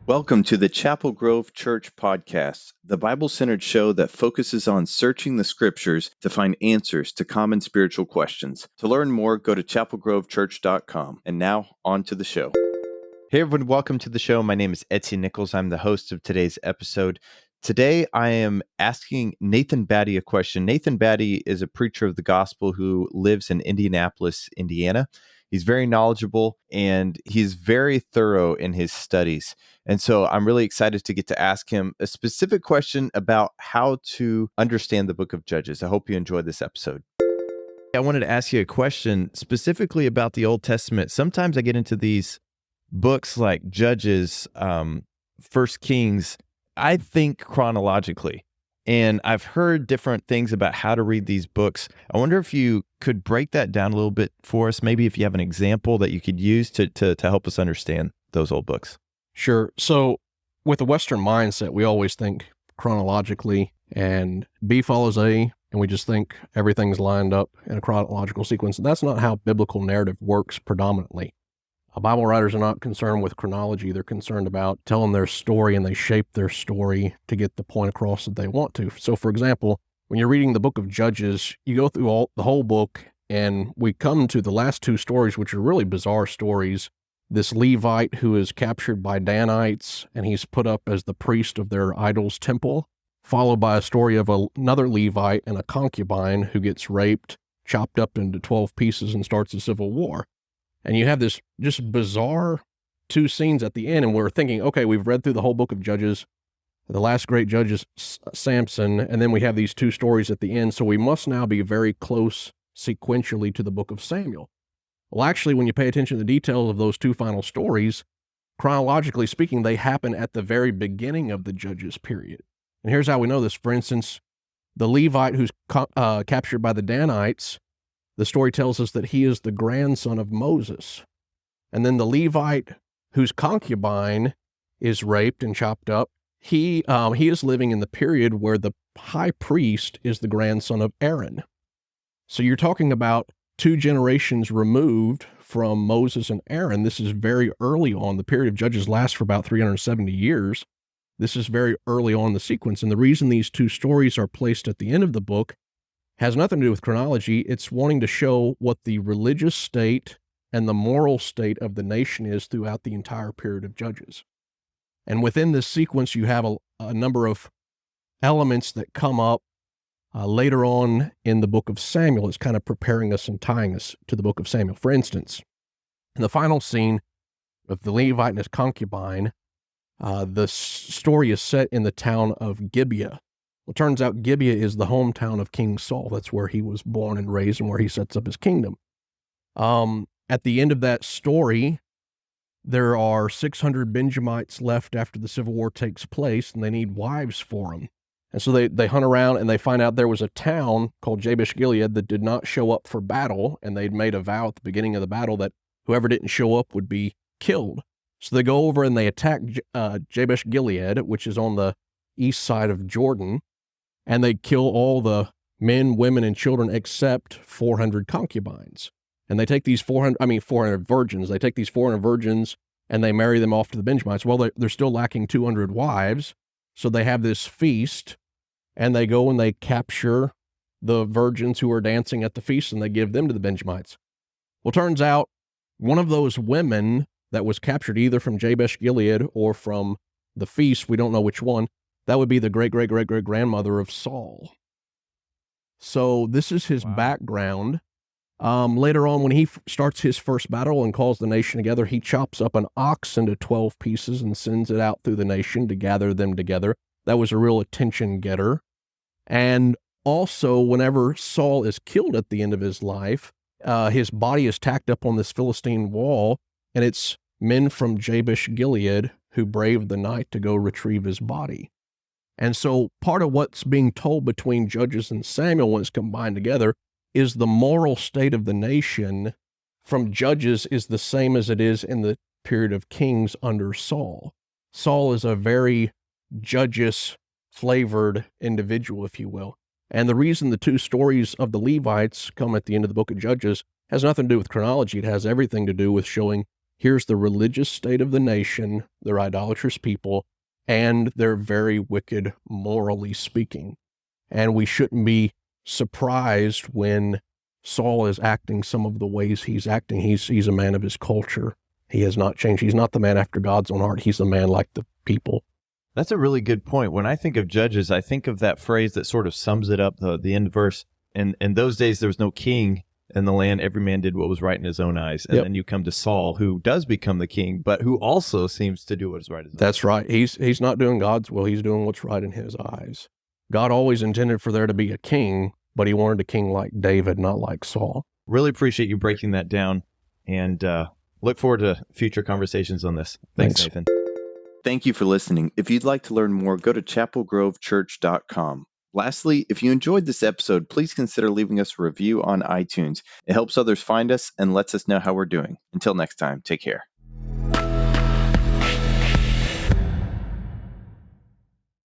Welcome to the Chapel Grove Church podcast, the Bible-centered show that focuses on searching the scriptures to find answers to common spiritual questions. To learn more, go to chapelgrovechurch.com. And now, on to the show. Hey everyone, welcome to the show. My name is Etsy Nichols. I'm the host of today's episode. Today, I am asking Nathan Batty a question. Nathan Batty is a preacher of the gospel who lives in Indianapolis, Indiana. He's very knowledgeable and he's very thorough in his studies. And so I'm really excited to get to ask him a specific question about how to understand the book of Judges. I hope you enjoy this episode. I wanted to ask you a question specifically about the Old Testament. Sometimes I get into these books like Judges, First Kings. I think chronologically. And I've heard different things about how to read these books. I wonder if you could break that down a little bit for us. Maybe if you have an example that you could use to help us understand those old books. Sure. So with the Western mindset, we always think chronologically, and B follows A, and we just think everything's lined up in a chronological sequence. That's not how biblical narrative works predominantly. Bible writers are not concerned with chronology. They're concerned about telling their story, and they shape their story to get the point across that they want to. So, for example, when you're reading the book of Judges, you go through the whole book, and we come to the last two stories, which are really bizarre stories. This Levite who is captured by Danites, and he's put up as the priest of their idol's temple, followed by a story of another Levite and a concubine who gets raped, chopped up into 12 pieces, and starts a civil war. And you have this just bizarre two scenes at the end, and we're thinking, okay, we've read through the whole book of Judges. The last great judge is Samson, and then we have these two stories at the end, so we must now be very close sequentially to the book of Samuel. Well, actually, when you pay attention to the details of those two final stories, chronologically speaking, they happen at the very beginning of the Judges period. And here's how we know this. For instance, the Levite who's captured by the Danites, the story tells us that he is the grandson of Moses. And then the Levite whose concubine is raped and chopped up, he is living in the period where the high priest is the grandson of Aaron. So you're talking about two generations removed from Moses and Aaron. This is very early on. The period of Judges lasts for about 370 years. This is very early on in the sequence. And the reason these two stories are placed at the end of the book has nothing to do with chronology. It's wanting to show what the religious state and the moral state of the nation is throughout the entire period of Judges. And within this sequence, you have a number of elements that come up later on in the book of Samuel. It's kind of preparing us and tying us to the book of Samuel. For instance, in the final scene of the Levite and his concubine, the story is set in the town of Gibeah. Well, it turns out Gibeah is the hometown of King Saul. That's where he was born and raised and where he sets up his kingdom. At the end of that story, there are 600 Benjamites left after the civil war takes place, and they need wives for them. And so they hunt around, and they find out there was a town called Jabesh-Gilead that did not show up for battle, and they'd made a vow at the beginning of the battle that whoever didn't show up would be killed. So they go over and they attack Jabesh-Gilead, which is on the east side of Jordan, and they kill all the men, women, and children except 400 concubines. And they take these 400 virgins. They take these 400 virgins and they marry them off to the Benjamites. Well, they're still lacking 200 wives. So they have this feast, and they go and they capture the virgins who are dancing at the feast, and they give them to the Benjamites. Well, turns out one of those women that was captured either from Jabesh-Gilead or from the feast, we don't know which one, that would be the great-great-great-great-grandmother of Saul. So this is his background. Later on, when he starts his first battle and calls the nation together, he chops up an ox into 12 pieces and sends it out through the nation to gather them together. That was a real attention getter. And also, whenever Saul is killed at the end of his life, his body is tacked up on this Philistine wall, and it's men from Jabesh-Gilead who braved the night to go retrieve his body. And so part of what's being told between Judges and Samuel when it's combined together is the moral state of the nation from Judges is the same as it is in the period of Kings under Saul. Saul is a very Judges-flavored individual, if you will. And the reason the two stories of the Levites come at the end of the book of Judges has nothing to do with chronology. It has everything to do with showing here's the religious state of the nation, they're idolatrous people, and they're very wicked, morally speaking. And we shouldn't be surprised when Saul is acting some of the ways he's acting. He's a man of his culture. He has not changed. He's not the man after God's own heart. He's the man like the people. That's a really good point. When I think of Judges, I think of that phrase that sort of sums it up, the end verse. And in those days, there was no king in the land. Every man did what was right in his own eyes. And then you come to Saul, who does become the king, but who also seems to do what is right in his eyes. That's right. He's not doing God's will. He's doing what's right in his eyes. God always intended for there to be a king, but he wanted a king like David, not like Saul. Really appreciate you breaking that down, and look forward to future conversations on this. Thanks, Nathan. Thank you for listening. If you'd like to learn more, go to chapelgrovechurch.com. Lastly, if you enjoyed this episode, please consider leaving us a review on iTunes. It helps others find us and lets us know how we're doing. Until next time, take care.